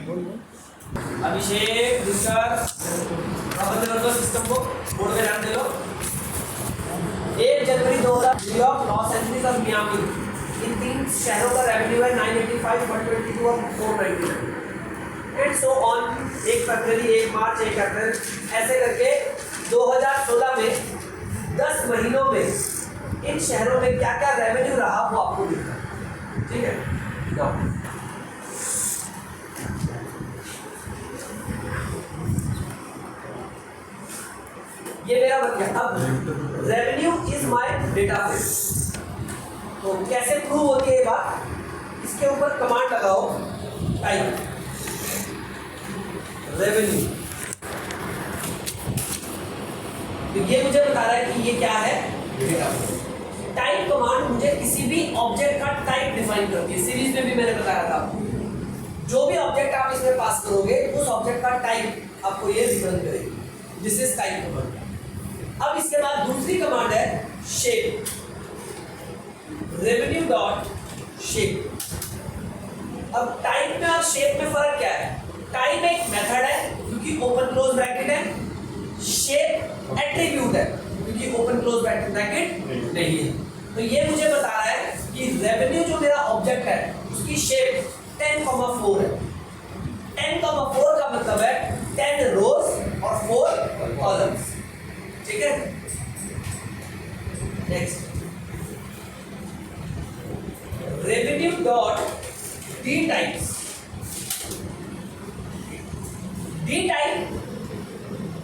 अभिषेक दुष्कर बंद कर दो सिस्टम को, बोर्ड में ध्यान दे लो। 1 जनवरी 2000 न्यूयॉर्क, लॉस एंजलिस और मियामी, इन 3 शहरों का रेवेन्यू है 985, 122 और 499 एंड सो ऑन। 1 फरवरी, 1 मार्च, 1 अप्रैल, ऐसे करके 2016 में 10 महीनों में इन शहरों में क्या क्या रेवेन्यू रहा वो आपको दिखा, ठीक है। जाओ। ये मेरा बन गया। अब रेवेन्यू इज माय डेटाबेस, तो कैसे प्रूव होती है ये बात, इसके ऊपर कमांड लगाओ, टाइप रेवेन्यू। तो ये मुझे बता रहा है कि ये क्या है, डेटाबेस। टाइप कमांड मुझे किसी भी ऑब्जेक्ट का टाइप डिफाइन करती है। सीरीज में भी मैंने बताया था आपको, जो भी ऑब्जेक्ट आप इसमें पास करोगे उस ऑब्जेक्ट का टाइप आपको ये रिटर्न करेगी। This is type command. अब इसके बाद दूसरी कमांड है शेप, रेवेन्यू डॉट शेप। अब टाइप में और शेप में फर्क क्या है? टाइप एक मेथड है क्योंकि ओपन क्लोज ब्रैकेट है, शेप एट्रीब्यूट है क्योंकि ओपन क्लोज ब्रैकेट नहीं है। तो ये मुझे बता रहा है कि रेवेन्यू जो मेरा ऑब्जेक्ट है उसकी शेप 10,4 है। 10,4 का मतलब है 10 रोज और 4 कॉलम्स, ठीक है। Next, revenue dot D types. D type,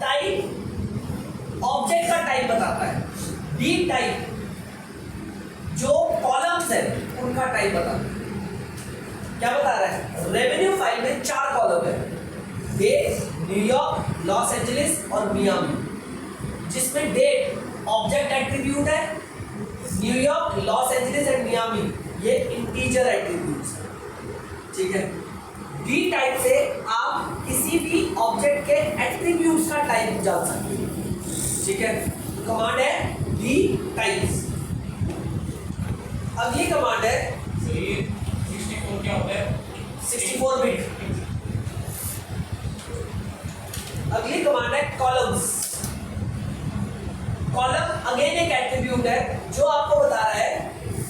type object का टाइप बताता है। डी टाइप जो कॉलम्स है उनका टाइप बताता है। क्या बता रहा है? रेवेन्यू फाइल में 4 कॉलम है, डेट, न्यूयॉर्क, लॉस एंजलिस और मियामी, जिसमें डेट ऑब्जेक्ट एट्रीब्यूट है, New York, Los Angeles and Miami ये इंटीजर एट्रीब्यूट्स हैं, ठीक है। डी टाइप से आप किसी भी ऑब्जेक्ट के एट्रीब्यूट्स का टाइप जान सकते हैं, ठीक है। कमांड है डी टाइप्स। अगली कमांड है 64 क्या होता है? 64 बिट। अगली कमांड है कॉलम्स। कॉलम अगेन एक एट्रीब्यूट है जो आपको बता रहा है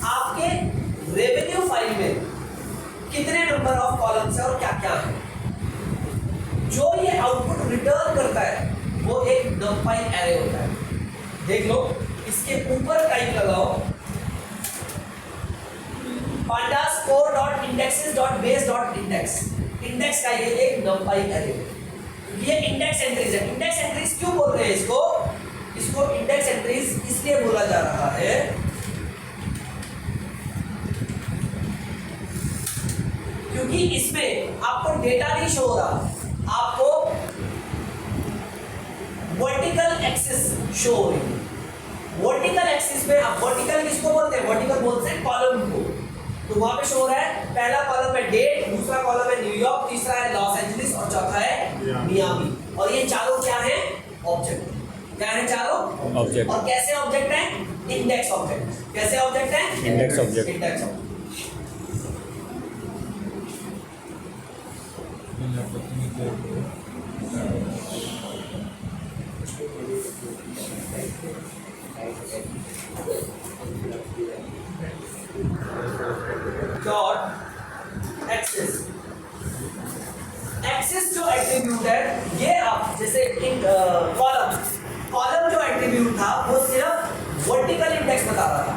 आपके रेवेन्यू फाइल में कितने नंबर ऑफ कॉलम्स है और क्या क्या है। जो ये आउटपुट रिटर्न करता है वो एक नंपाई एरे होता है। देख लो, इसके ऊपर टाइप लगाओ pandas core dot indexes dot base dot index। Index का ये एक नंपाई एरे है। ये इंडेक्स एंट्रीज है। इंडेक्स एंट्रीज क्यों बोल रहे हैं इसको? इसको इंडेक्स एंट्रीज इसलिए बोला जा रहा है क्योंकि इसमें आपको डेटा नहीं शो हो रहा, आपको वर्टिकल एक्सिस शो हो रही है। वर्टिकल एक्सिस में आप वर्टिकल किसको बोलते हैं? वर्टिकल बोलते हैं कॉलम को। तो वहां पे शो हो रहा है, पहला कॉलम है डेट, दूसरा कॉलम है न्यूयॉर्क, तीसरा है लॉस एंजलिस और चौथा है मियामी। और ये चारों क्या है? ऑब्जेक्ट। क्या है चारों? ऑब्जेक्ट। और कैसे ऑब्जेक्ट है? Index object. कैसे ऑब्जेक्ट है? Index object. Index object. Dot access. Access जो एट्रीब्यूट है ये आप जैसे कॉलम जो एट्रीब्यूट था वो सिर्फ वर्टिकल इंडेक्स बता रहा था।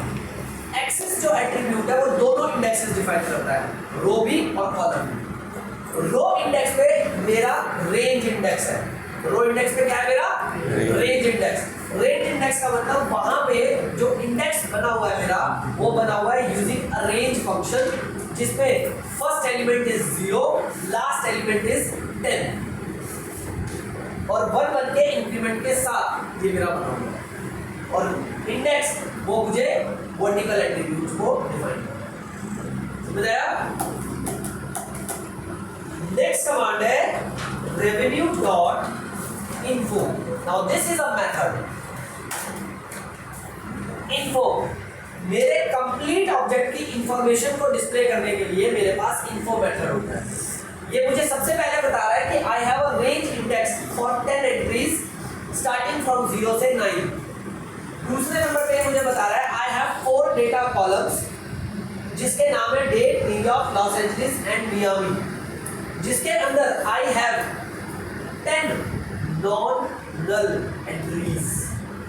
एक्सेस जो एट्रीब्यूट है वो दोनों इंडेक्सेस डिफाइन करता है, रो भी और कॉलम भी। रो इंडेक्स पे मेरा रेंज इंडेक्स है। रो इंडेक्स पे क्या है मेरा? Range index. रेंज इंडेक्स का मतलब वहां पे जो इंडेक्स बना हुआ है मेरा वो बना हुआ है यूजिंग अरेंज फंक्शन, जिसमें first element is 0, last element is 10 और 1 1 के इंक्रीमेंट के साथ ये मेरा बना हुआ है। और इंडेक्स वो मुझे वर्टिकल एट्रीब्यूट्स को डिफाइन करता है। समझ आया? नेक्स्ट कमांड है revenue dot info. Now this is a method. Info मेरे कंप्लीट ऑब्जेक्ट की इंफॉर्मेशन को डिस्प्ले करने के लिए मेरे पास इन्फो मेथड होता है। ये मुझे सबसे पहले बता रहा है कि I have a range index for 10 entries starting from 0 से 9। दूसरे नंबर पे मुझे बता रहा है आई हैव 4 डेटा कॉलम्स जिसके नाम है date, New York, Los Angeles and Miami, जिसके अंदर I have 10 non null entries.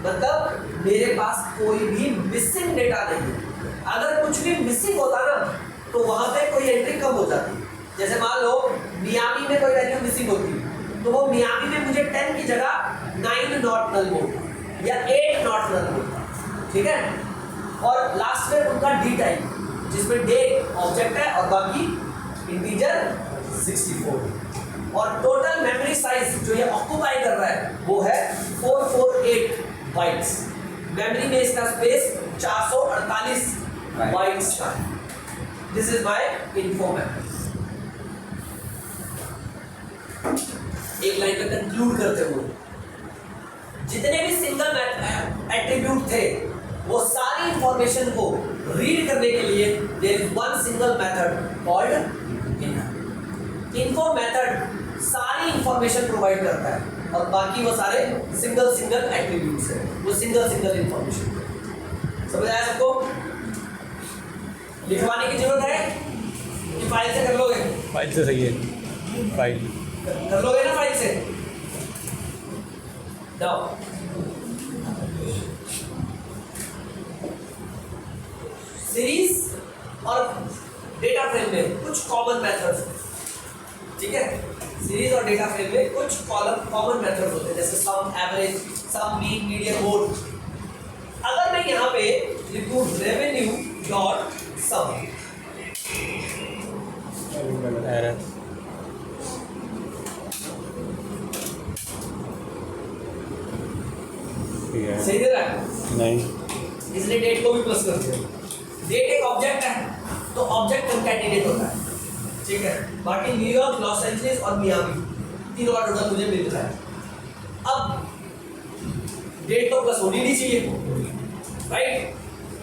मतलब मेरे पास कोई भी मिसिंग डेटा नहीं है। अगर कुछ भी मिसिंग होता ना तो वहां पे कोई एंट्री कम हो जाती। जैसे मान लो मियामी में कोई वैल्यू मिसिंग होती तो वो मियामी में मुझे 10 की जगह 9 नॉट नल बोलता या 8 नॉट नल बोलता, ठीक है। और लास्ट में उनका डी टाइप जिसमें डेट ऑब्जेक्ट है और बाकी इंटीजर 64 और टोटल मेमोरी साइज जो ये ऑक्यूपाई कर रहा है वो है 448 बाइट्स। मेमोरी में इसका स्पेस 448 बाइट्स का है। This is my info memory. एक लाइन में कंक्लूड करते हुए जितने भी सिंगल एट्रीब्यूट थे वो सारी इंफॉर्मेशन को रीड करने के लिए there is one single method called inner. Info method सारी इंफॉर्मेशन प्रोवाइड करता है और बाकी वो सारे सिंगल एट्रीब्यूट्स है, वो सिंगल इंफॉर्मेशन। समझ आया सबको? लिखवाने की जरूरत है कि फाइल से कर लोगे? फाइल से सही है, फाइल कर लोगे ना फाइल से? नाउ सीरीज और डेटा फ्रेम में कुछ कॉमन मेथड्स, ठीक है। सीरीज और डेटा फ्रेम में कुछ कॉमन मेथड्स होते हैं जैसे सम, एवरेज, सम, मीन, मीडियन, मोड। अगर मैं यहाँ पे लिखूं रेवेन्यू डॉट सम, एरर सही दे रहा है? नहीं, इसलिए डेट को भी प्लस कर दिया। डेट एक ऑब्जेक्ट है तो ऑब्जेक्ट कंकैटिनेट होता है, ठीक है। बाकी न्यूयॉर्क, लॉस एंजलिस और मियामी तीनों का टोटल मुझे मिल रहा है। अब डेट तो प्लस होनी नहीं चाहिए, राइट।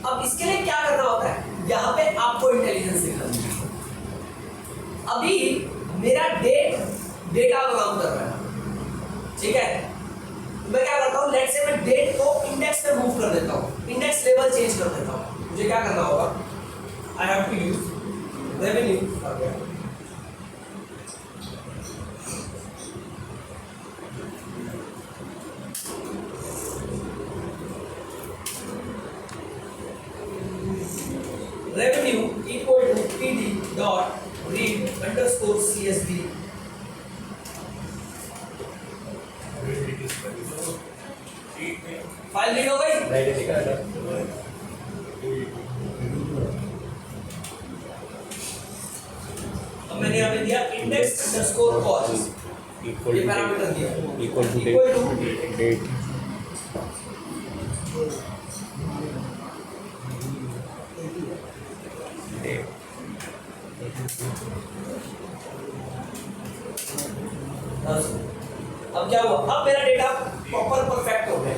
अब इसके लिए क्या करना होता है? यहाँ पे आपको इंटेलिजेंस दिखना है। अभी मेरा डेटा का काम कर रहा है, ठीक है। मैं क्या करता हूँ, लेट से मैं डेट को इंडेक्स पे मूव कर देता हूँ, इंडेक्स लेवल चेंज कर देता हूँ। मुझे क्या करना होगा? I have to use revenue. Revenue equal to pd dot read underscore csv। File read हो गई? अब मैंने यहाँ पे दिया इंडेक्स अंडरस्कोर कॉस्ट, ये पैरामीटर दिया इक्वल टू डेट। अब क्या हुआ? अब मेरा डेटा प्रॉपर परफेक्ट हो गया,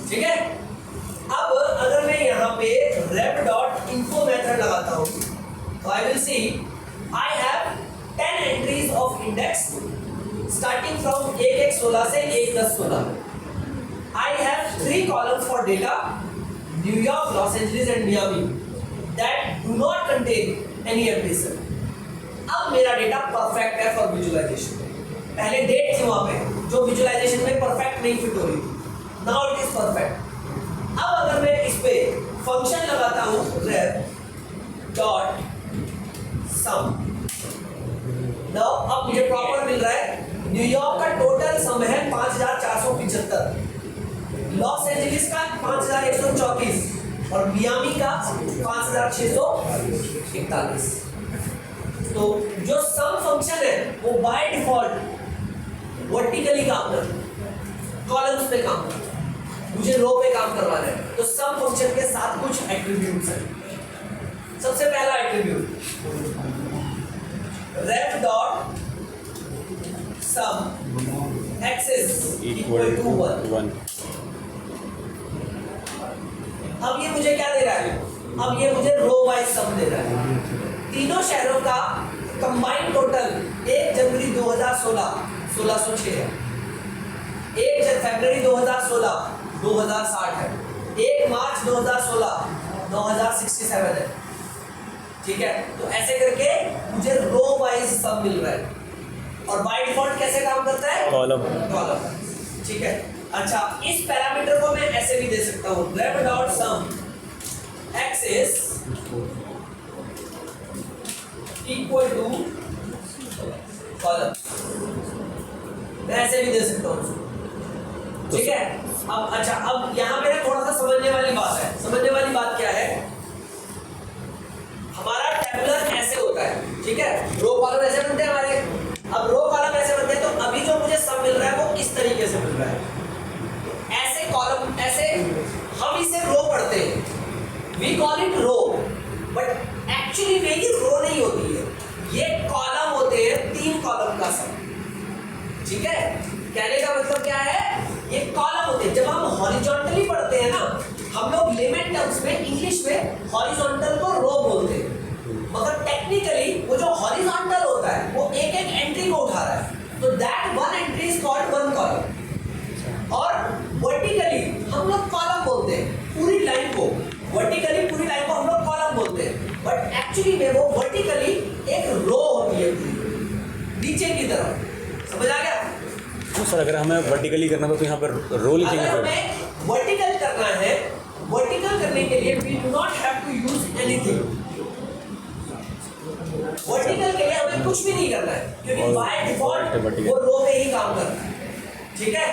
ठीक है। अब अगर मैं यहाँ पे rep डॉट इन्फो मेथड लगाता हूँ तो I will see I have 10 entries of index starting from 1-1-16 से 1-10-16। I have 3 columns for data New York, Los Angeles and Miami that do not contain any application. अब मेरा डेटा परफेक्ट है for visualisation. पहले date थी वहां पे जो visualisation में परफेक्ट नहीं फिट हो रही थी, नाउ इट इज परफेक्ट। अब अगर मैं इस पे फंक्शन लगाता हूं rep डॉट सम, नाउ अब मुझे प्रॉपर मिल रहा है। न्यूयॉर्क का टोटल सम है 5475, लॉस एंजलिस का 5134 और मियामी का 5641। तो जो सम फंक्शन है वो बाय डिफॉल्ट वर्टिकली काम करता है, कॉलम्स पे काम करता है, मुझे रो पे काम करवाना है। तो सम फंक्शन के साथ कुछ एट्रीब्यूट्स हैं। सबसे पहला attribute ref dot sum access equal to 1। अब ये मुझे क्या दे रहा है? अब ये मुझे रो वाइज सम दे रहा है। तीनों शहरों का कंबाइंड टोटल एक 2016 1606 है। 1 फरवरी 2016 2060 है। 1 मार्च 2016 9067 है। ठीक है, तो ऐसे करके मुझे रो वाइज सब मिल रहा है। और बाय डिफॉल्ट कैसे काम करता है? कॉलम। ठीक है। अच्छा, इस पैरामीटर को मैं ऐसे भी दे सकता हूँ, rev dot sum axis equal to column, मैं ऐसे भी दे सकता हूँ। ठीक है। अब अच्छा, अब यहाँ पे थोड़ा सा समझने वाली बात है। समझने वाली बात क्या है? हमारा टेबुलर ऐसे होता है, ठीक है, रो कॉलम ऐसे बनते हैं हमारे। अब रो कॉलम ऐसे बनते हैं, तो अभी जो मुझे सब मिल रहा है वो इस तरीके से मिल रहा है। ऐसे कॉलम, ऐसे हम इसे रो पढ़ते हैं, we call it row, but actually में ये रो नहीं होती है, ये कॉलम होते हैं, 3 कॉलम का सब। ठीक है, कहने का मतलब क्या है? ये कॉलम होते हैं। जब हम हॉरिजॉन्टली पढ़ते हैं ना, हम लोग लेमन टर्म्स में इंग्लिश में हॉरिजॉन्टल को रो बोलते हैं, मगर टेक्निकली वो जो हॉरिजॉन्टल होता है वो एक एक एंट्री को उठा रहा है, तो that one entry is called one column. और वर्टिकली हम लोग कॉलम बोलते हैं पूरी लाइन को, वर्टिकली पूरी लाइन को हम लोग कॉलम बोलते हैं, बट एक्चुअली में वो वर्टिकली एक रो होती है नीचे की तरफ। समझ आ गया? तो सर अगर हमें वर्टिकली करना हो तो यहाँ पर रो लिखेंगे। अगर हमें वर्टिकल करना है, वर्टिकल करने के लिए we do not have to use anything. Vertical के लिए हमें कुछ भी नहीं करना है, क्योंकि बाय डिफॉल्ट वो रो पे ही काम करता है। ठीक है,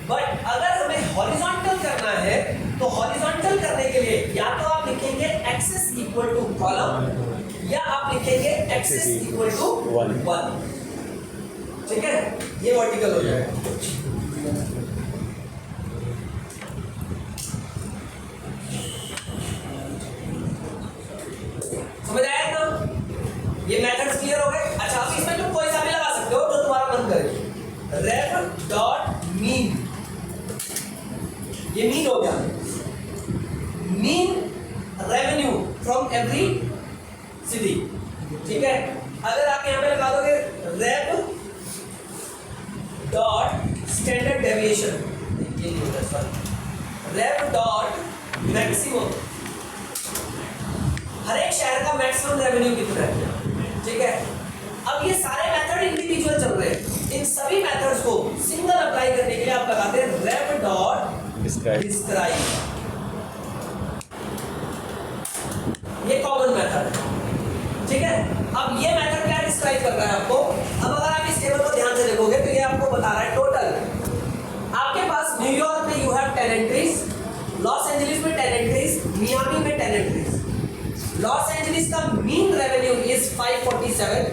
बट अगर हमें हॉरिजॉन्टल करना है, तो हॉरिजॉन्टल करने के लिए या तो आप लिखेंगे एक्सिस इक्वल टू कॉलम, या आप लिखेंगे एक्सिस इक्वल टू 1। ठीक है, ये वर्टिकल हो जाएगा। समझ आया ना? ये मेथड्स क्लियर हो गए। अच्छा, अब इसमें तुम कोई सा भी लगा सकते हो जो तुम्हारा मन करे। रेव डॉट मीन, ये मीन हो गया, mean revenue from every city. ठीक है, अगर आप यहाँ पे लगा दोगे रेव डॉट स्टैंडर्ड डेविएशन, ये नहीं होता सर, रेव डॉट मैक्सिमम, हर एक शहर का मैक्सिमम रेवेन्यू कितना है। ठीक है, अब ये सारे मेथड इंडिविजुअल चल रहे हैं, इन सभी मेथड्स को सिंगल अप्लाई करने के लिए आप लगाते हैं रेव डॉट डिस्क्राइब, ये कॉमन मेथड है। ठीक है, अब ये मेथड क्या डिस्क्राइब कर रहा है आपको? अब अगर आप इस टेबल को ध्यान से देखोगे तो ये आपको बता रहा है टोटल आपके पास न्यूयॉर्क में you have 10 entries, Los Angeles में 10 एंट्रीज, मियामी में 10 एंट्रीज। लॉस एंजलिस का mean revenue is 547,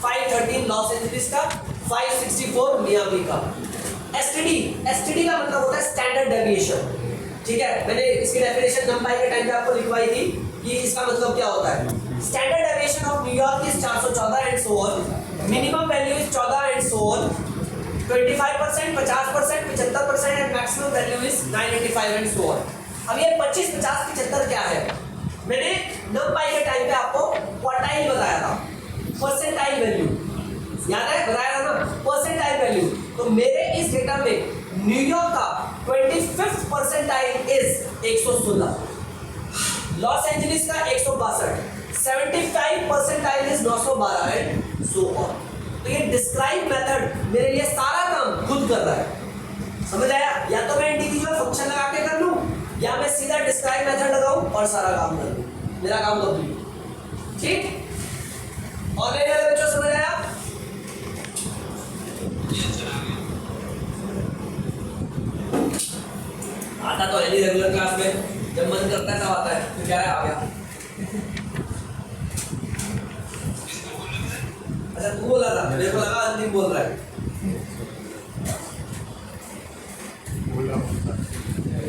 513 Los Angeles का, 564 मियामी का। एसटीडी का मतलब होता है स्टैंडर्ड डेविएशन। ठीक है, मैंने इसकी डेफिनेशन नंपाई के टाइम पे आपको लिखवाई थी कि इसका मतलब क्या होता है। Standard deviation of New York is 414 and so on, minimum value is 14 and so on, 25%, 50%, 75% and maximum value is 985 and so on. अब ये 25, 50, 75 क्या है? मैंने नंपाई के टाइम पे आपको क्वार्टाइल बताया था, परसेंटाइल वैल्यू याद है, बताया था ना, परसेंटाइल वैल्यू। तो मेरे इस डेटा में न्यूयॉर्क का 25th percentile is 116, Los Angeles का 162, 75 percentile is 912 and so on. तो ये डिस्क्राइब मेथड मेरे लिए सारा काम खुद कर रहा है। समझ आया? या तो मैं इंडिविजुअल फंक्शन लगा के कर लूं, या मैं सीधा डिस्क्राइब मेथड लगाऊं और सारा काम कर लूं, मेरा काम कंप्लीट। ठीक, ऑनलाइन वाले बच्चों समझ आया? आता तो है नहीं रेगुलर क्लास में, जब मन करता है तब आता है, तो क्या है आ गया। अच्छा तू बोला था, मेरे को लगा अंतिम बोल रहा है।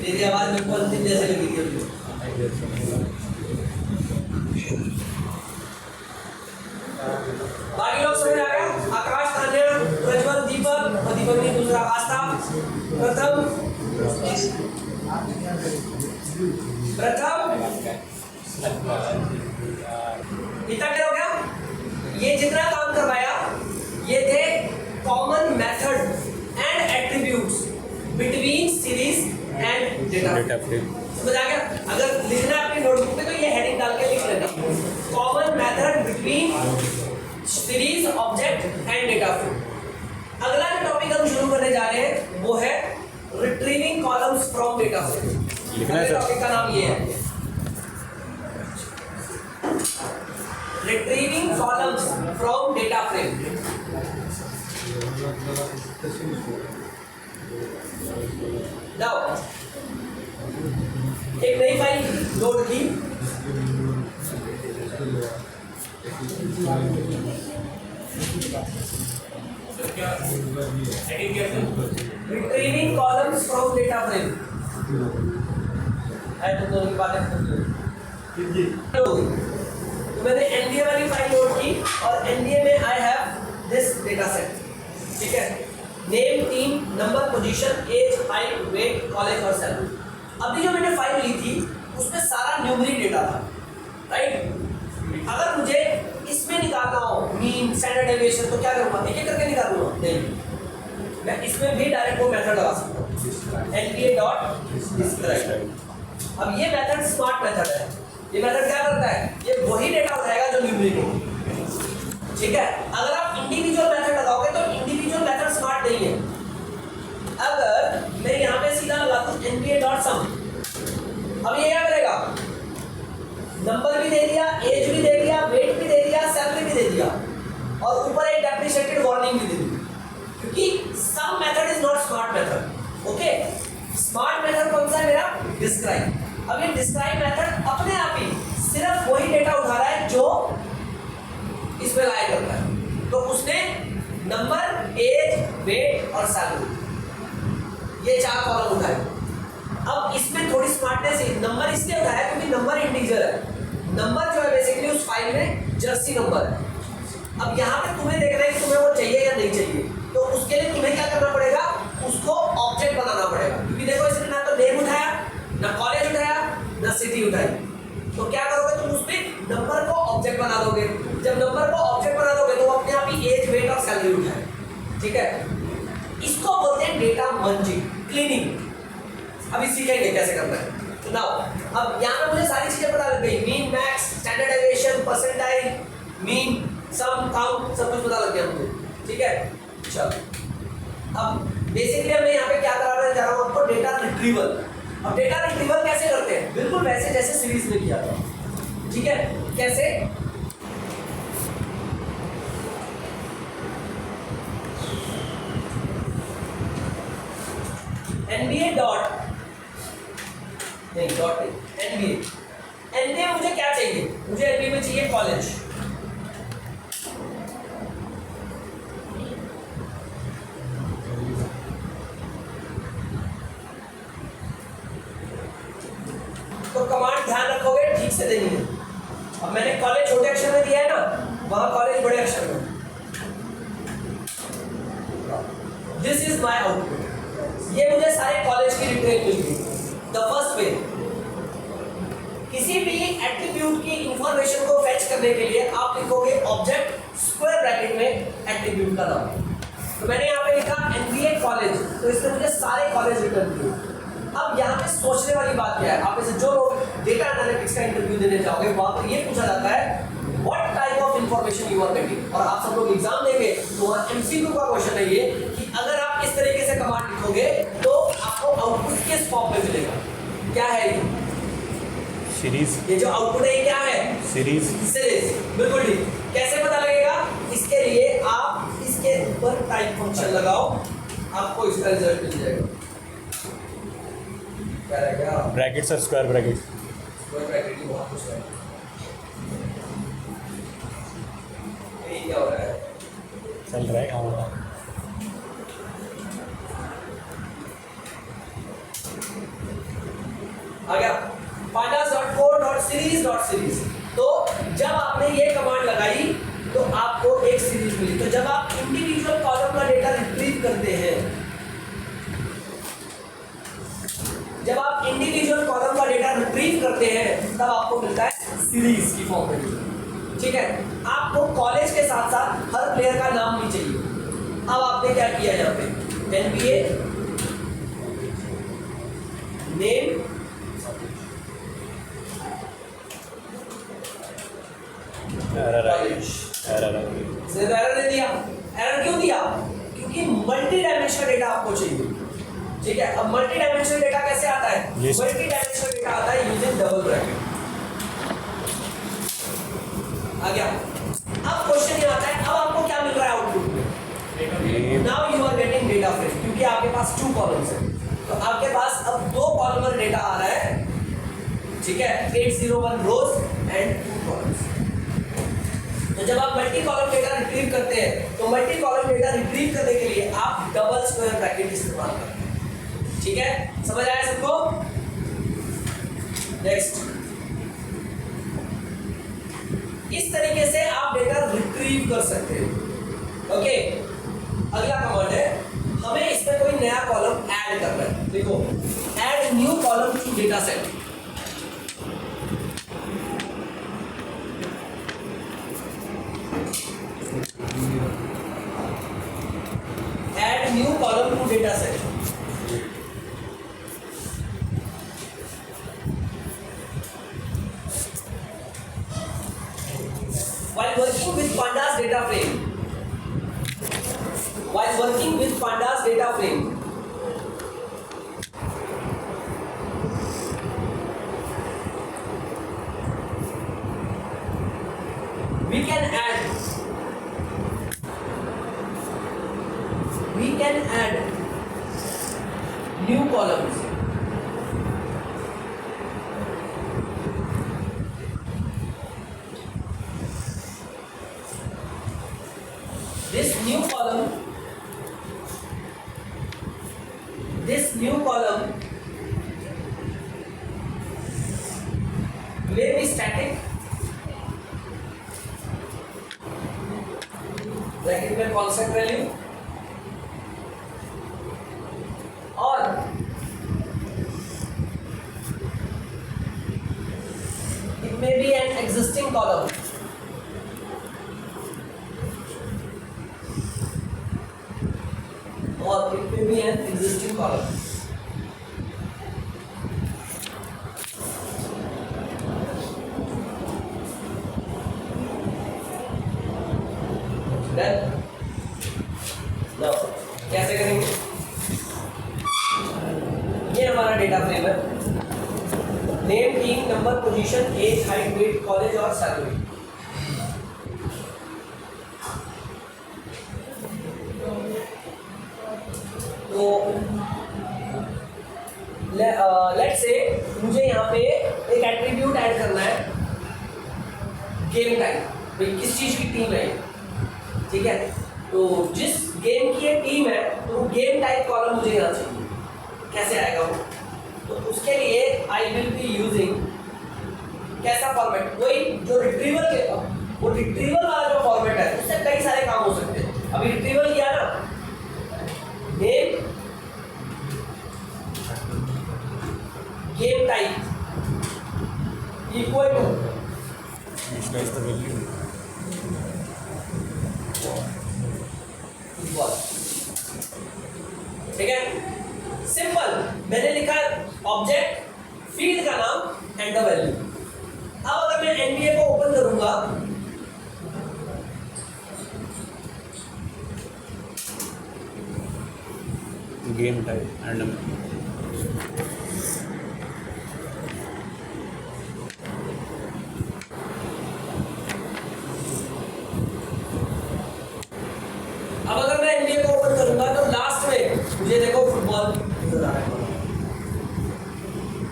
तेरी आवाज मेरे को अंतिम जैसे लगी थी अभी। बाकी लोग समझ आ गया? आकाश, तान्या, प्रज्वल, दीपक, और दीपक ने दूसरा आस्था, प्रथम इतना क्या हो गया? ये जितना काम करवाया ये थे common method and attributes between series and data data frame. समझ आ गया? अगर लिखना है अपनी नोटबुक में तो ये हेडिंग डाल के लिख लेना, common method between series object and data frame. अगला जो टॉपिक हम शुरू करने जा रहे हैं वो है retrieving columns from data frame. लिखना है सर। टॉपिक का नाम ये है retrieving columns from data frame. Now एक नई फाइल लोड की, सर क्या हेडिंग क्या है? Retrieving columns from data frame. है तो दोनों की बातें तो मैंने एनडीए वाली फाइल लोड की और एनडीए में I have this data set, ठीक है, name, team, number, position, age, height, weight, college और सैलरी। अभी जो मैंने फाइल ली थी उसमें सारा न्यूमेरिक डेटा था, राइट। अगर मुझे इसमें निकालना हो मीन, स्टैंडर्ड डेविएशन, तो क्या करूँगा? एक एक करके निकालूंगा? नहीं, मैं इसमें भी डायरेक्ट वो मेथड लगा सकता हूँ, एनपीए डॉट डिस्क्राइब। अब ये मेथड स्मार्ट मेथड है। ये मेथड क्या करता है? ये वही डेटा उठाएगा जो न्यूमेरिक हो, ठीक है। अगर आप इंडिविजुअल मेथड लगाओगे तो इंडिविजुअल मेथड स्मार्ट नहीं है। अगर मैं यहाँ पे सीधा लगा दूँ एनपीए डॉट सम, अब ये क्या करेगा? नंबर भी दे दिया, एज भी दे दिया, वेट भी दे दिया, सैलरी भी दे दिया और ऊपर एक डेप्रिशिएटेड वार्निंग भी दे दी, क्योंकि sum method is not smart method. Okay, smart method कौन सा है मेरा? डिस्क्राइब। अब ये डिस्क्राइब मेथड अपने आप ही सिर्फ वही डेटा उठा रहा है जो इसमें लाया करता है। तो उसने नंबर, एज, वेट और सैलरी ये 4 कॉलम उठाए। अब इसमें थोड़ी स्मार्टनेस है। नंबर इसलिए उठाया क्योंकि नंबर इंटीजर है। नंबर जो है बेसिकली उस फाइल में जर्सी नंबर है। अब यहाँ पे तुम्हें देखना है कि तुम्हें वो चाहिए या नहीं चाहिए, तो उसके लिए तुम्हें क्या करना पड़ेगा? उसको ऑब्जेक्ट बनाना पड़ेगा, क्योंकि देखो इसने ना तो नेम उठाया, ना कॉलेज उठाया, ना सिटी उठाई। तो क्या करोगे तुम? उसमें नंबर को ऑब्जेक्ट बना दोगे। जब नंबर को ऑब्जेक्ट बना दोगे तो अपने आप ही एज, वेट और सैलरी उठाए, ठीक है। इसको बोलते हैं डेटा मंजिंग, क्लीनिंग। अभी सीखेंगे कैसे करना है। तो नाउ अब यहाँ पे मुझे सारी चीजें पता लग गई, mean, max, standard deviation, percentile, mean, sum, count, सब कुछ पता लग गया मुझे, ठीक है। चलो अब बेसिकली मैं यहाँ पे क्या कराने जा रहा हूँ आपको? Data retrieval. अब डेटा रिट्रीवल कैसे करते हैं? बिल्कुल वैसे जैसे सीरीज में किया था, ठीक है। कैसे? एनबीए डॉट नहीं, डॉट नहीं, एनबीए मुझे क्या चाहिए? मुझे एनबीए में चाहिए कॉलेज। तो कमांड ध्यान रखोगे ठीक से देनी है। अब मैंने कॉलेज छोटे अक्षर में दिया है ना, वहां कॉलेज बड़े अक्षर में। This is my output. ये मुझे सारे कॉलेज की डिटेल मिल गई। द फर्स्ट वे, किसी भी एट्रीब्यूट की इंफॉर्मेशन को फेच करने के लिए आप लिखोगे ऑब्जेक्ट स्क्वायर ब्रैकेट में एट्रीब्यूट का नाम। तो मैंने यहाँ पे लिखा एनबीए कॉलेज, तो इसने मुझे सारे कॉलेज रिटर्न किए। अब यहाँ पे सोचने वाली बात क्या है? आप जैसे जो लोग डेटा एनालिटिक्स का इंटरव्यू देने जाओगे वहां पर ये पूछा जाता है what type of information you are getting, और आप सब लोग एग्जाम देंगे तो वहाँ एमसीक्यू का क्वेश्चन है ये कि अगर आप इस तरीके से कमांड लिखोगे तो आपको आउटपुट किस फॉर्म में मिलेगा? क्या है ये? सीरीज। ये जो आउटपुट है ये क्या है? सीरीज। सीरीज, बिल्कुल ठीक। कैसे पता लगेगा? इसके लिए आप इसके ऊपर टाइप फंक्शन लगाओ, आपको इसका रिजल्ट मिल जाएगा। क्या रहेगा? ब्रैकेट्स और स्क्वायर ब्रैकेट। स्क्वायर ब्रैकेट ही बहुत कुछ है। ये क्या हो रहा है? चल रहा है। हाँ, आ गया pandas.code.series. तो जब आपने ये कमांड लगाई तो आपको एक सीरीज मिली। तो जब आप इंडिविजुअल कॉलम का डेटा रिट्रीव करते हैं, जब आप इंडिविजुअल कॉलम का डेटा रिट्रीव करते हैं तब आपको मिलता है सीरीज की फॉर्म में, ठीक है। आपको कॉलेज के साथ साथ हर प्लेयर का नाम भी चाहिए। अब आपने क्या किया यहाँ पे, NBA नेम सिर्फ एरर दे दिया। एरर क्यों दिया? क्योंकि मल्टी डायमेंशनल डेटा आपको चाहिए, ठीक है। अब मल्टी डायमेंशनल डेटा कैसे आता है? मल्टी डायमेंशनल डेटा आता है यूजिंग डबल ब्रैकेट। आ गया। अब क्वेश्चन ये आता है, अब आपको क्या मिल रहा है आउटपुट में? Now you are getting data frame, क्योंकि आपके पास 2 कॉलम्स है, तो आपके पास अब 2 कॉलमर डेटा आ रहा है, ठीक है। 801 रोज एंड 2 कॉलम्स। तो जब आप मल्टी कॉलम डेटा रिट्रीव करते हैं, तो मल्टी कॉलम डेटा रिट्रीव करने के लिए आप डबल स्क्वायर ब्रैकेट इस्तेमाल करते हैं, ठीक है। समझ आया सबको? नेक्स्ट, इस तरीके से आप डेटा रिट्रीव कर सकते हो, ओके। अगला कमांड है, हमें इसमें कोई नया कॉलम ऐड करना है। देखो, add new column to data set. Add new column to data set. While working with pandas data frame, we can add new columns. This new column may be static, bracket में constant value, और it may be an existing column, or it may be an existing column. Then, now कैसे करेंगे? ये हमारा data frame है, name, team, number, position, age, height, weight, college और salary. तो let's say मुझे यहाँ पे एक एट्रीब्यूट ऐड करना है, गेम टाइप। भाई किस चीज़ की टीम है, ठीक है। तो जिस गेम की ये टीम है, तो वो गेम टाइप कॉलम मुझे यहाँ चाहिए। कैसे आएगा वो? तो उसके लिए आई विल बी यूजिंग कैसा फॉर्मेट, वही जो रिट्रीवल के, वो रिट्रीवल वाला जो फॉर्मेट है उससे कई सारे काम हो सकते हैं। अभी रिट्रीवल किया ना, name, game type equal to, ठीक है। सिंपल, मैंने लिखा ऑब्जेक्ट, फील्ड का नाम एंड द वैल्यू। अब अगर मैं एनबीए को ओपन करूंगा, गेम टाइप एंड अब अगर मैं एनबीए को ओपन करूंगा तो लास्ट में मुझे देखो फुटबॉल नजर आ रहा है,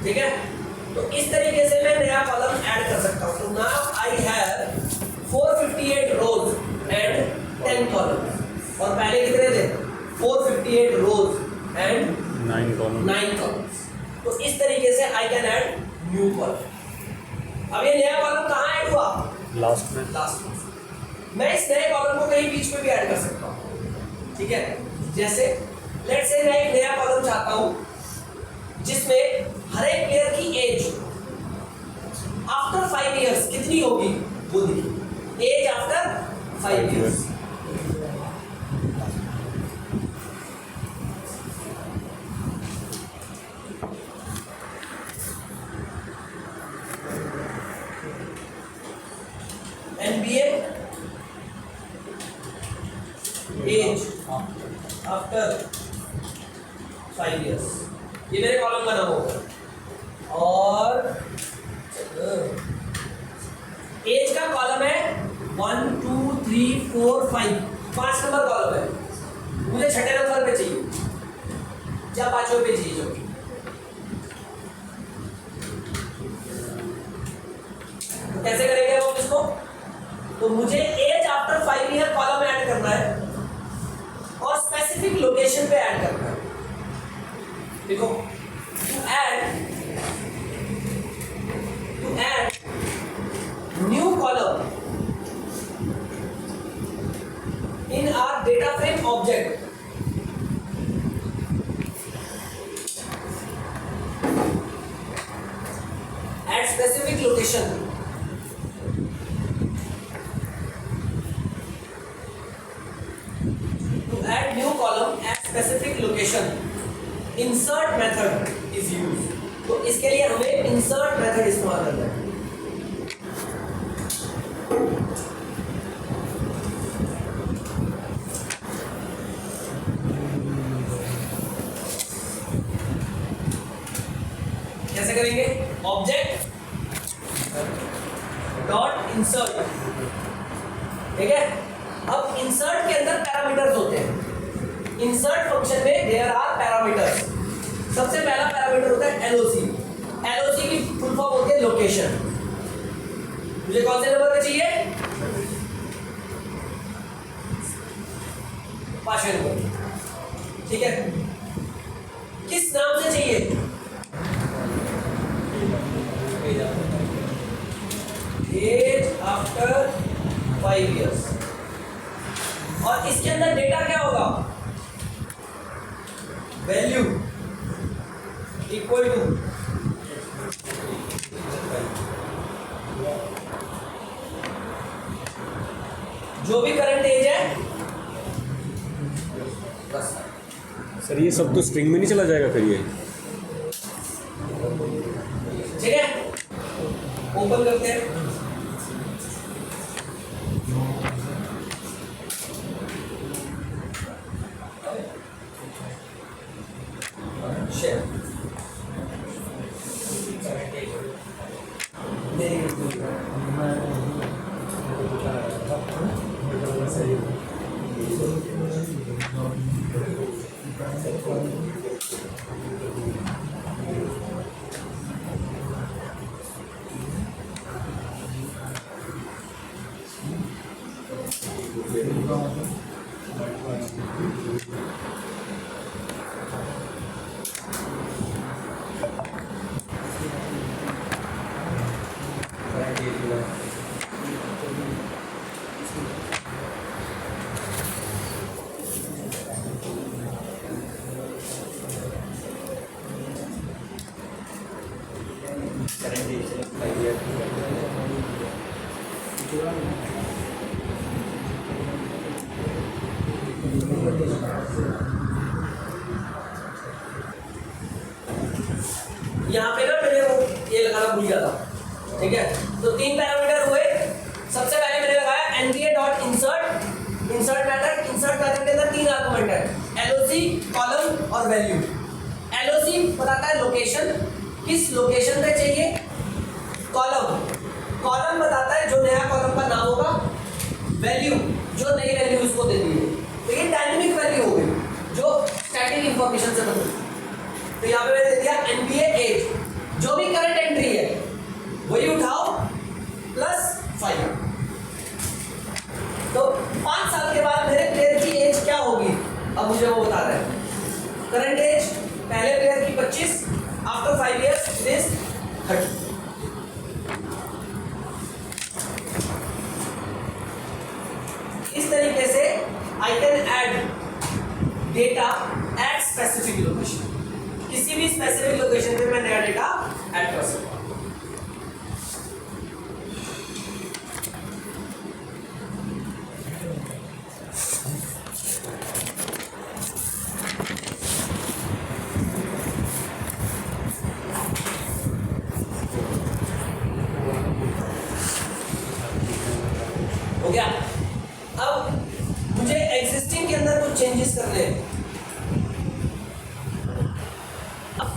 ठीक है। तो इस तरीके से मैं नया कॉलम ऐड कर सकता हूं। तो now I have 458 rows and 10 columns, और पहले कितने थे? 458 रोज एंड 9 कॉलम्स। तो इस तरीके से I can add new column. अब ये नया कॉलम कहाँ ऐड हुआ? लास्ट में। मैं इस नए कॉलम को कहीं बीच में भी ऐड कर सकता हूँ, ठीक है। जैसे लेट्स से मैं एक नया कॉलम चाहता हूँ जिसमें हर एक प्लेयर की एज आफ्टर 5 इयर्स कितनी होगी वो लिखिए, age after 5 years. Age after 5 years, ये मेरे कॉलम का नाम होगा। और एज का कॉलम है 1 2 3 4 5, 5 नंबर कॉलम है। मुझे छठे नंबर पे चाहिए या पांचवें पे चाहिए जो। तो कैसे करेंगे हम इसको? तो मुझे age after 5 year column add करना है और स्पेसिफिक लोकेशन पे ऐड करना है। देखो, to add new column in our data frame object, at specific location, to add new column at specific location, insert method is used। तो इसके लिए हमें insert method इस्तेमाल करना है। कैसे करेंगे? ऑब्जेक्ट डॉट इंसर्ट, ठीक है। अब इंसर्ट के अंदर पैरामीटर्स होते हैं। इंसर्ट फंक्शन में देयर आर पैरामीटर्स। सबसे पहला पैरामीटर होता है एलओसी। एलओसी की फुल फॉर्म होती है लोकेशन। मुझे कौन से नंबर पे चाहिए? 5वें नंबर, ठीक है। किस नाम से चाहिए? Age after 5 years। और इसके अंदर डेटा क्या होगा? वैल्यू इक्वल टू जो भी करंट एज है बस। सर ये सब तो स्ट्रिंग में नहीं चला जाएगा फिर ये? ठीक है, ओपन करते हैं। शेयर यहाँ पे ना मैंने वो ये लगाना भूल गया था, ठीक है। तो 3 पैरामीटर हुए। सबसे पहले मैंने लगाया nva dot insert. Insert method के अंदर 3 आर्गुमेंट है, एलओसी, कॉलम और वैल्यू। एलओसी बताता है लोकेशन, किस लोकेशन पे चाहिए। कॉलम बताता है जो नया कॉलम का नाम होगा। वैल्यू जो नई वैल्यू उसको दे दी है। तो ये डायनेमिक वैल्यू हो गई जो स्टैटिक इंफॉर्मेशन से बदल। तो यहाँ पे मैंने दे दिया NBA एज, जो भी करंट एंट्री है वही उठाओ प्लस 5। तो 5 साल के बाद मेरे प्लेयर की एज क्या होगी अब मुझे वो बता रहे हैं। करंट एज पहले प्लेयर की 25, आफ्टर 5 years इट इज 30। इस तरीके से I can add data at specific location. किसी भी स्पेसिफिक लोकेशन पे मैं नया डेटा ऐड कर सकता हूं। हो गया। अब मुझे एग्जिस्टिंग के चेंजेस करने हैं।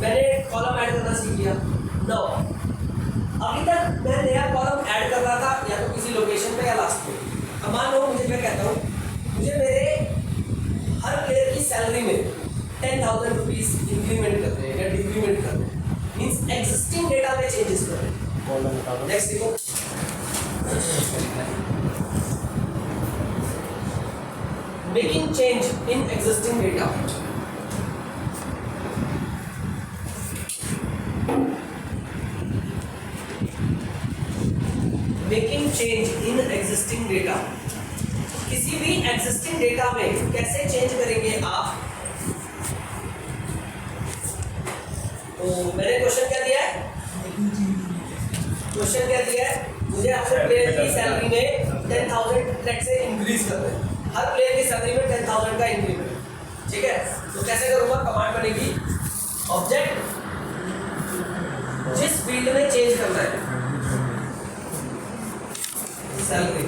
मैंने कॉलम ऐड करना सीख लिया। नाउ अभी तक मैं नया कॉलम ऐड कर रहा था या तो किसी लोकेशन पे या लास्ट पे। अब मान लो मुझे, मैं कहता हूँ मुझे मेरे हर प्लेयर की सैलरी में 10,000 रुपीज इंक्रीमेंट करते हैं या डिक्रीमेंट करते हैं, मीन्स एग्जिस्टिंग डेटा में चेंजेस कर रहे हैं। नेक्स्ट देखो, making change in existing data. Making change in existing data, किसी भी एग्जिस्टिंग डेटा में कैसे चेंज करेंगे आप? तो मैंने क्वेश्चन क्या दिया है? क्वेश्चन क्या दिया है? मुझे अपने प्लेयर की सैलरी में 10,000 लेट से इंक्रीज करना है। हर प्लेयर की सैलरी में 10,000 का इंक्रीमेंट, ठीक है? तो कैसे करूंगा? कमांड बनेगी ऑब्जेक्ट जिस फील्ड में चेंज करना है सैलरी,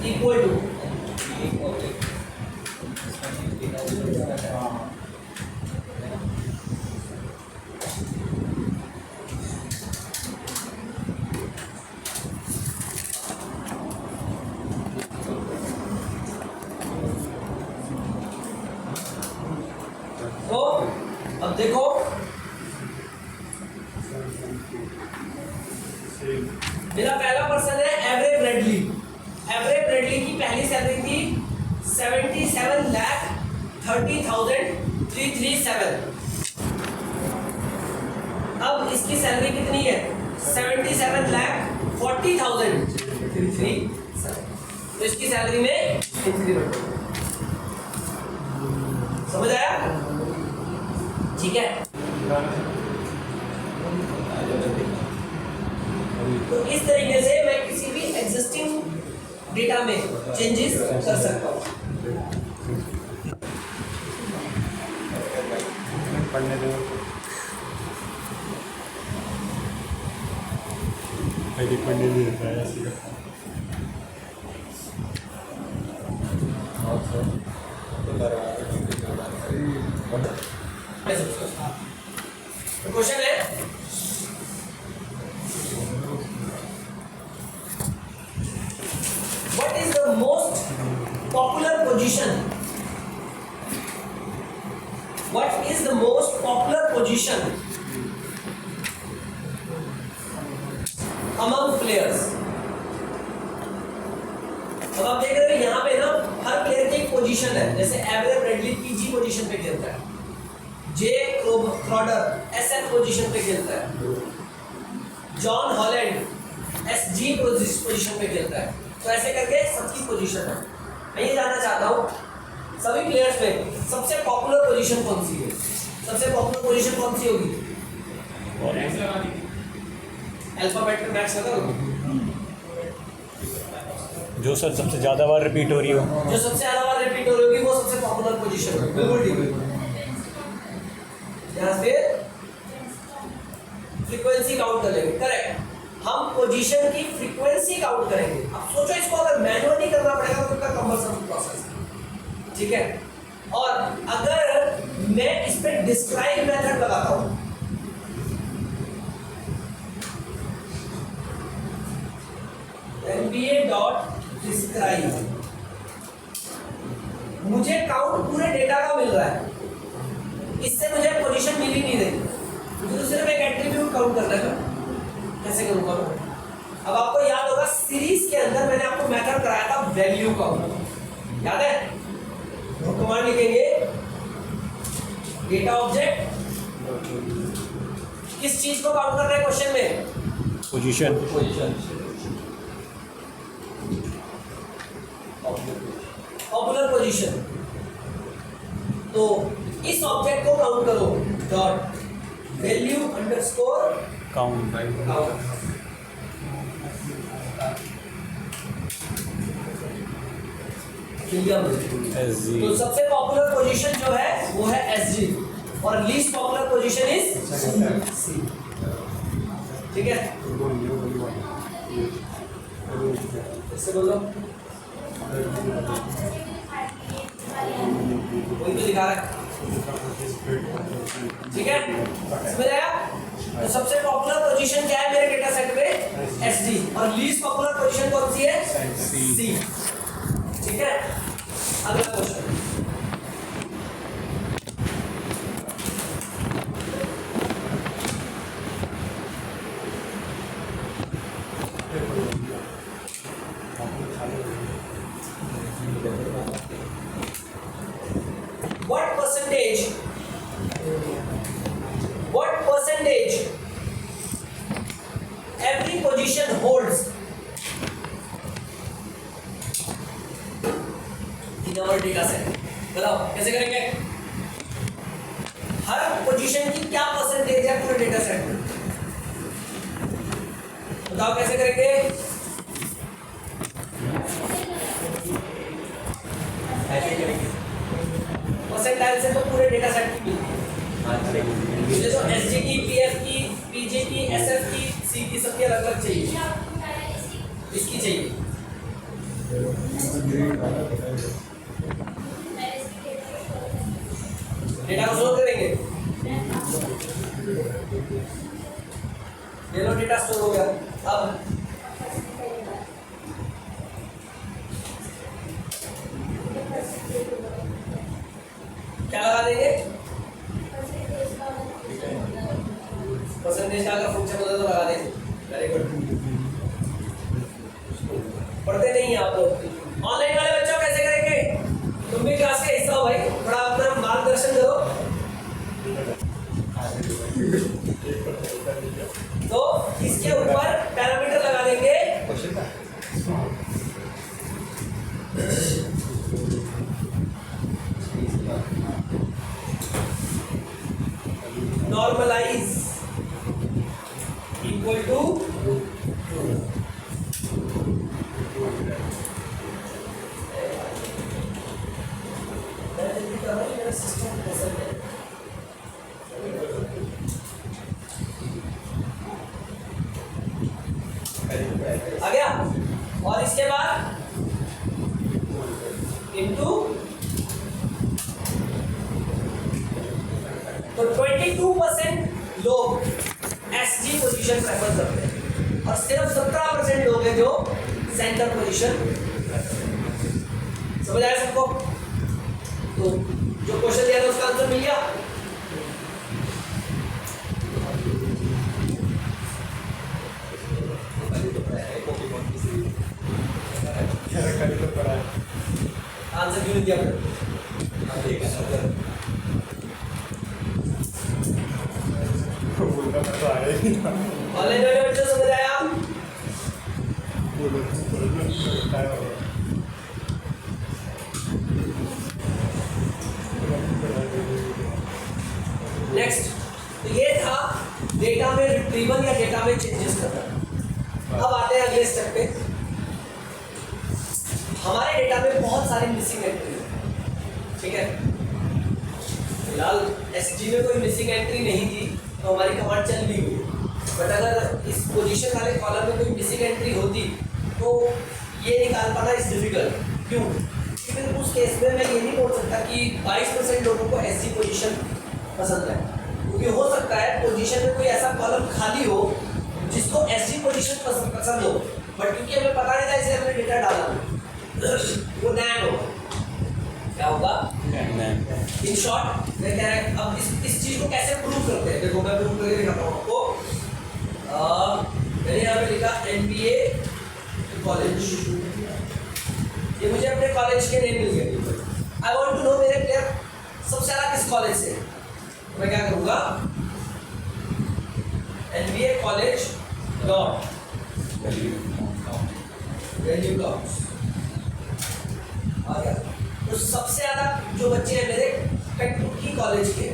इक्वल टू तो अब देखो मेरा पहला पर्सन है एवरे ब्रेडली। एवरे ब्रेडली की पहली सैलरी थी 77,30,337। अब इसकी सैलरी कितनी है? 77,40,337। तो इसकी सैलरी में इंक्रीमेंट, समझ आया? ठीक है। तो इस तरीके से मैं किसी भी एग्जिस्टिंग डेटा में चेंजेस कर सकता हूँ। पढ़ने दो पढ़ने नहीं देता है ऐसे का। क्वेश्चन है what is the most popular position? What is the most popular position among players? अब आप देख रहे हो यहाँ पे ना हर प्लेयर की एक पोजीशन है। जैसे एवरे ब्रेडली पीजी पोजीशन पे खेलता है, जे क्रॉडर एसएफ पोजीशन पे खेलता है, जॉन हॉलैंड एसजी पोजीशन पे खेलता है। तो ऐसे करके सबकी पोजीशन है। मैं ये जानना चाहता हूँ सभी प्लेयर्स में सबसे पॉपुलर पोजीशन कौन सी है? सबसे पॉपुलर पोजीशन कौन सी होगी? अल्फाबेट में मैच लगा होगा जो सर सबसे ज़्यादा बार रिपीट हो रही हो, जो सबसे ज्यादा बार रिपीट हो रही होगी वो सबसे पॉपुलर पोजीशन है। बिल्कुल ठीक है। यहाँ पे फ्रीक्वेंसी काउंट कर लेंगे, करेक्ट। हम पोजीशन की फ्रीक्वेंसी काउंट करेंगे। अब सोचो इसको अगर मैनुअली करना पड़ेगा तो कितना कम्बरसम प्रोसेस है, ठीक है? और अगर मैं इस पे डिस्क्राइब मेथड लगाता हूँ, nba.describe, मुझे काउंट पूरे डेटा का मिल रहा है, इससे मुझे पोजीशन मिल ही नहीं रही, मुझे तो सिर्फ एक एट्रीब्यूट काउंट करना है। कैसे करूंगा? अब आपको याद होगा सीरीज के अंदर मैंने आपको मेथड कराया था वैल्यू काउंट, याद है? तो कमांड लिखेंगे डेटा ऑब्जेक्ट किस चीज को काउंट कर रहे हैं क्वेश्चन में? पोजीशन। Popular position. तो इस ऑब्जेक्ट को काउंट करो dot value underscore count. SG। तो सबसे पॉपुलर पोजीशन जो है वो है SG और least popular position is C, ठीक है? से बोलो, वही तो दिखा रहा है, ठीक है, समझ आया? तो सबसे पॉपुलर पोजीशन क्या है मेरे डेटा सेट में? एसडी, और लीस्ट पॉपुलर पोजीशन कौन सी है? सी, ठीक है। अगला question, what percentage every position holds in our data set? बताओ कैसे करेंगे? हर पोजीशन की क्या परसेंटेज है पूरे डेटा सेट में? बताओ कैसे करेंगे? ऐसे करेंगे, परसेंटाइल से तो पूरे डेटा सेट की मिलती है, मुझे तो एसजी की, पीएफ की, पीजे की, एसएफ की, सी की, सबकी अलग अलग चाहिए, इसकी चाहिए। डेटा को स्टोर करेंगे, ये लो डेटा स्टोर हो गया। अब क्या लगा देंगे? परसेंटेज का अगर फंक्शन होता तो लगा देंगे। वेरी गुड, पढ़ते नहीं हैं आप लोग। ऑनलाइन वाले बच्चों कैसे करेंगे? तुम भी क्लास का हिस्सा हो भाई, थोड़ा अपना मार्गदर्शन करो। तो इसके ऊपर पैरामीटर लगा देंगे, नॉर्मलाइज इक्वल टू सिस्टम पसंद है। आ गया, और इसके बाद इनटू, तो 22% लोग एसजी पोजीशन प्रेफर करते हैं और सिर्फ 17% लोग हैं जो सेंटर पोजीशन। समझ आया सबको? तो जो क्वेश्चन दिया था उसका आंसर मिल गया? आंसर क्यों नहीं दिया? ऑनलाइन वाले बच्चों समझ आया? नेक्स्ट, तो ये था डेटा में रिट्रीवल या डेटा में चेंजेस करना। अब आते हैं अगले स्टेप पे। हमारे डेटा में बहुत सारी मिसिंग एंट्री है, ठीक है। फिलहाल एसजी में कोई मिसिंग एंट्री नहीं थी तो हमारी कमांड चल भी गई, बट अगर इस पोजीशन वाले कॉलम में कोई मिसिंग एंट्री होती तो ये निकाल पाना इज डिफिकल्ट। क्यों? क्योंकि उस केस में मैं ये नहीं बोल सकता कि 22% लोगों को एसजी पोजीशन पसंद है, क्योंकि हो सकता है पोजीशन में कोई ऐसा कॉलम खाली हो जिसको एसजी पोजीशन पसंद हो, बट क्योंकि हमें पता नहीं था इसलिए हमने डेटा डाला, वो नैन होगा। क्या होगा? इन शॉर्ट मैं कह रहा हूँ, अब इस चीज को कैसे प्रूव करते हैं? देखो मैं प्रूव करके दिखाता हूँ आपको। मैंने यहाँ पे लिखा एनबीए कॉलेज, ये मुझे अपने कॉलेज के नेम मिल गए। आई वांट टू नो मेरे प्लेयर सबसे ज़्यादा किस कॉलेज से। मैं क्या करूँगा? NBA college dot value dot आ गया। तो सबसे ज़्यादा जो बच्चे हैं मेरे पेंटुकी कॉलेज के,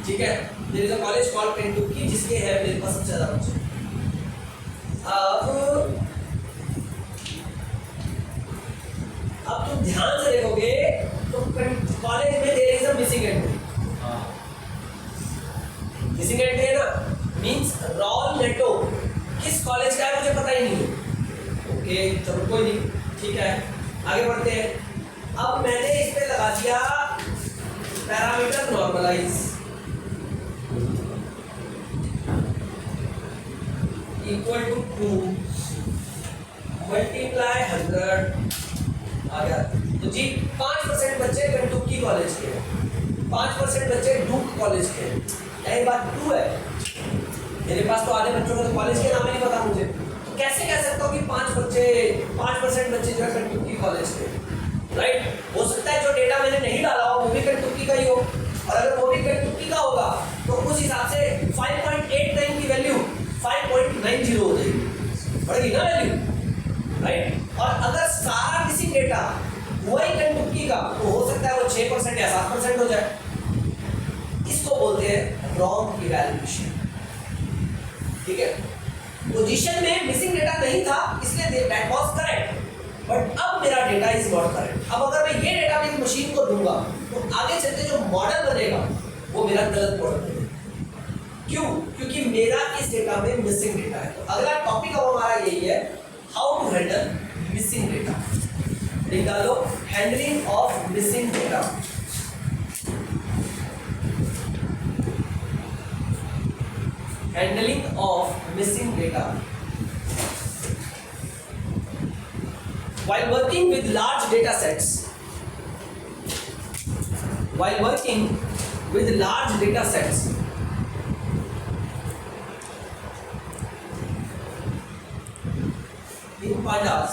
ठीक है, there is a college called Kentucky जिसके है मेरे पास सबसे ज़्यादा बच्चे। अब तुम ध्यान से देखोगे तो कॉलेज में there is a missing entry. Missing entry है ना, मींस रॉल नेटो किस कॉलेज का है मुझे पता ही नहीं है। ओके चलो कोई नहीं, ठीक है आगे बढ़ते हैं। अब मैंने इस पे लगा दिया parameter normalize equal to 2 multiply 100 आ गया। तो जी 5% बच्चे कंटुकी कॉलेज के, 5% बच्चे डूक कॉलेज के, यही बात 2 है। मेरे पास तो आधे बच्चों का तो कॉलेज के नाम ही नहीं पता मुझे, तो कैसे कह सकता हूँ कि 5% बच्चे जो है कंटुकी कॉलेज के, राइट। हो सकता है जो डेटा मैंने नहीं डाला हो वो भी कंटुकी का ही हो, और अगर वो भी कंटुकी का होगा तो उस हिसाब से 5.89 की वैल्यू 5.90 हो जाएगी, बढ़ेगी ना वैल्यू, राइट। और अगर सारा मिसिंग डेटा वही कंटुकी का तो हो सकता है वो 6% या 7% हो जाए। इसको बोलते हैं रॉन्ग इवैल्यूएशन, ठीक है। पोजीशन में मिसिंग डेटा नहीं था इसलिए दैट वाज करेक्ट, बट अब मेरा डेटा इज नॉट करेक्ट। अब अगर मैं ये डेटा मेरी मशीन को दूंगा तो आगे चलते जो मॉडल बनेगा वो मेरा गलत मॉडल बनेगा। क्यों? क्योंकि मेरा इस डेटा में मिसिंग डेटा है। तो अगला टॉपिक अब हमारा यही है, how to handle missing data. लिख डालो, handling of missing data. Handling of missing data. While working with large data sets, in pandas,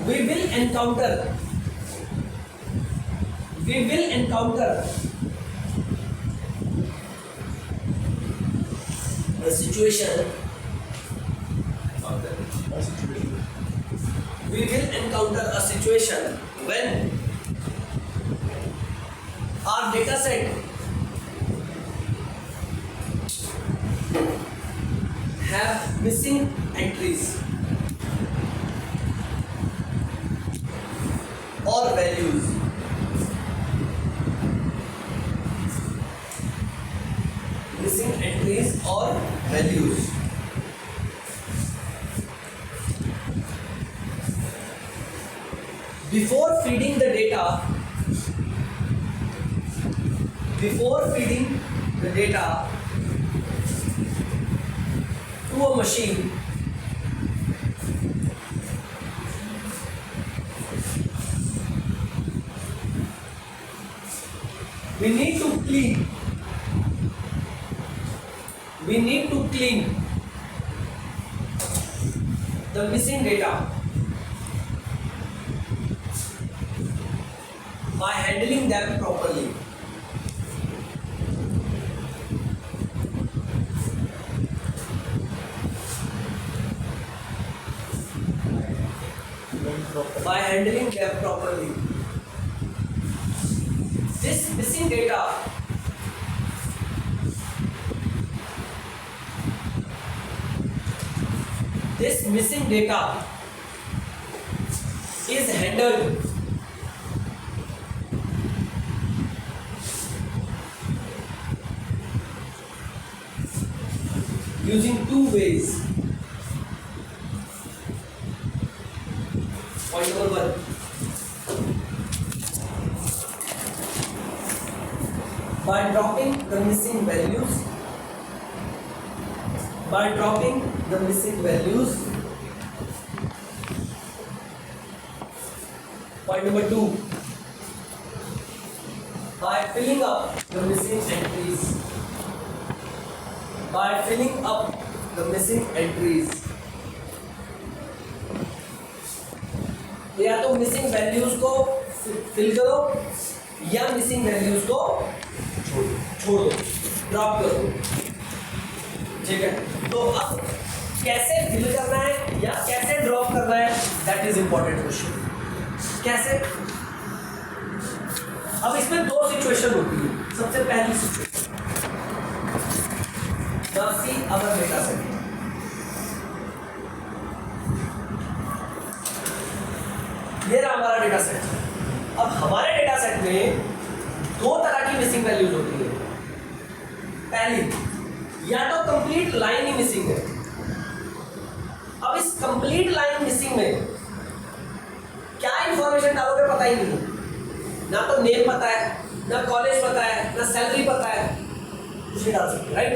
we will encounter a situation when our data set have missing entries or values. Missing entries or values. Before feeding the data to a machine, we need to clean the missing data by handling them properly. This missing data is handled using two ways. Point number 1, by dropping the missing values. Point number 2, by filling up the missing entries. या तो missing values को fill करो या missing values को छोड़ दो, drop कर दो, ठीक है। तो अब कैसे फिल करना है या कैसे ड्रॉप करना है, दैट इज इंपॉर्टेंट क्वेश्चन। कैसे? अब इसमें दो सिचुएशन होती है। सबसे पहली situation, see our data set, ये रहा हमारा डेटा सेट। अब हमारे डेटा सेट में दो तरह की मिसिंग वैल्यूज होती है। पहली, या तो कंप्लीट लाइन ही मिसिंग है। अब इस कंप्लीट लाइन मिसिंग में क्या इंफॉर्मेशन डालोगे पता ही नहीं है। ना तो नेम पता है, ना कॉलेज पता है, ना सैलरी पता है, कुछ नहीं डाल सकते, राइट।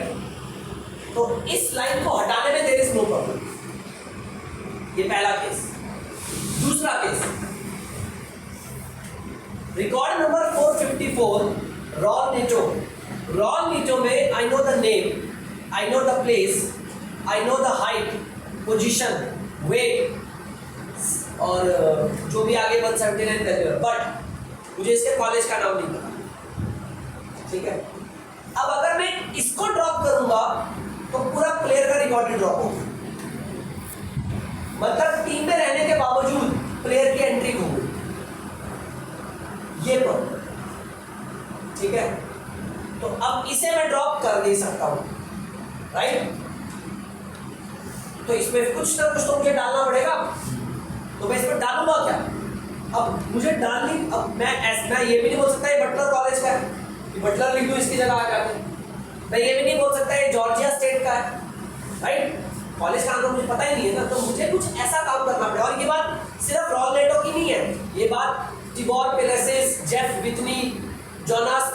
तो इस लाइन को हटाने में देयर इज नो प्रॉब्लम। ये पहला केस। दूसरा केस, रिकॉर्ड नंबर 454, रॉल नीचो। रॉल नीचो में I know the name, I know the place, I know the height, position, weight और जो भी आगे 179 वैल्यू, बट मुझे इसके कॉलेज का नाम नहीं पता, ठीक है। अब अगर मैं इसको ड्रॉप करूंगा तो पूरा प्लेयर का रिकॉर्ड ही ड्रॉप होगा। मतलब टीम में रहने के बावजूद प्लेयर की एंट्री खो गई, ये प्रॉब्लम, ठीक है। तो अब इसे मैं ड्रॉप कर नहीं सकता हूं, राइट। तो इसमें कुछ ना कुछ तो मुझे डालना पड़ेगा, तो मैं इसमें डालूंगा क्या? अब मुझे डालनी, अब मैं ये भी नहीं बोल सकता ये बटलर कॉलेज का है, बटलर लिख दूं इसकी जगह आ जाके। मैं ये भी नहीं बोल सकता ये जॉर्जिया स्टेट का है, राइट। कॉलेज का नाम तो मुझे पता ही नहीं है ना, तो मुझे कुछ ऐसा काम करना पड़ेगा। और ये बात सिर्फ रॉल नेटो की नहीं है, ये बात टिबोर पेलेसिस, जेफ विथनी, जोनास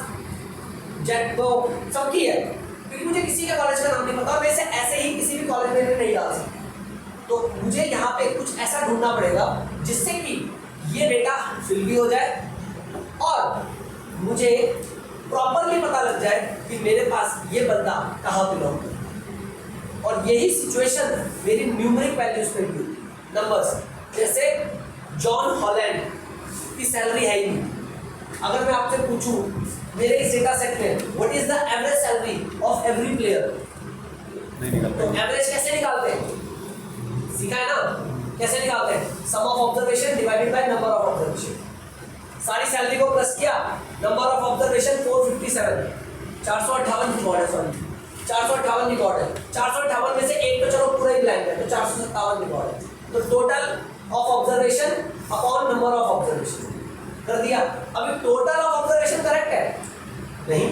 जेटो सबकी है, क्योंकि मुझे किसी का कॉलेज का नाम नहीं पता, मैं इसे ऐसे ही किसी भी कॉलेज में नहीं डाल सकता। तो मुझे यहाँ पे कुछ ऐसा ढूंढना पड़ेगा जिससे कि ये डेटा फिल भी हो जाए और मुझे प्रॉपरली पता लग जाए कि मेरे पास ये बंदा कहाँ बिलोंग करता है। और यही सिचुएशन मेरी न्यूमेरिक वैल्यूज पे भी होती है, नंबर्स। जैसे जॉन हॉलैंड की सैलरी है ही नहीं, अगर मैं आपसे पूछूं मेरे इस डेटा सेट में what is the average salary of every player, तो एवरेज कैसे निकालते हैं? सीखा है ना, कैसे निकालते हैं? Sum of observation divided by number of observation. सारी सैलरी को प्लस किया, नंबर ऑफ ऑब्जर्वेशन 457, 458 रिकॉर्ड है, सॉरी 458 रिकॉर्ड है। 458 में से एक तो चलो पूरा ही ब्लैंक है, तो 457 रिकॉर्ड है। तो total of observation upon number of observation कर दिया। अभी टोटल ऑफ ऑब्जर्वेशन करेक्ट है? नहीं,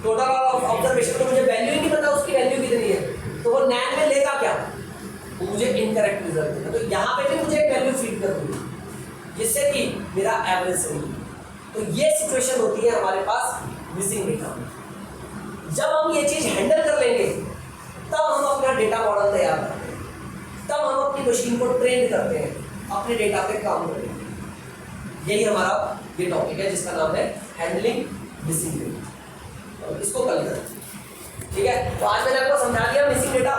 टोटल ऑफ ऑब्जर्वेशन तो मुझे वैल्यू ही नहीं पता उसकी वैल्यू कितनी है, तो वो नैन में लेगा क्या? तो मुझे इनकरेक्ट रिजल्ट देगा। तो यहाँ पे भी मुझे एक वैल्यू फीड कर दूंगी जिससे कि मेरा एवरेज सही है। तो ये सिचुएशन होती है हमारे पास मिसिंग डेटा में। जब हम ये चीज हैंडल कर लेंगे तब हम अपना डेटा मॉडल तैयार करते हैं, तब हम अपनी मशीन को ट्रेन करते हैं, अपने डेटा पे काम करेंगे। यही हमारा ये टॉपिक है जिसका नाम है हैंडलिंग मिसिंग डेटा। इसको कल करें, ठीक है। तो आज मैंने आपको समझा दिया मिसिंग डेटा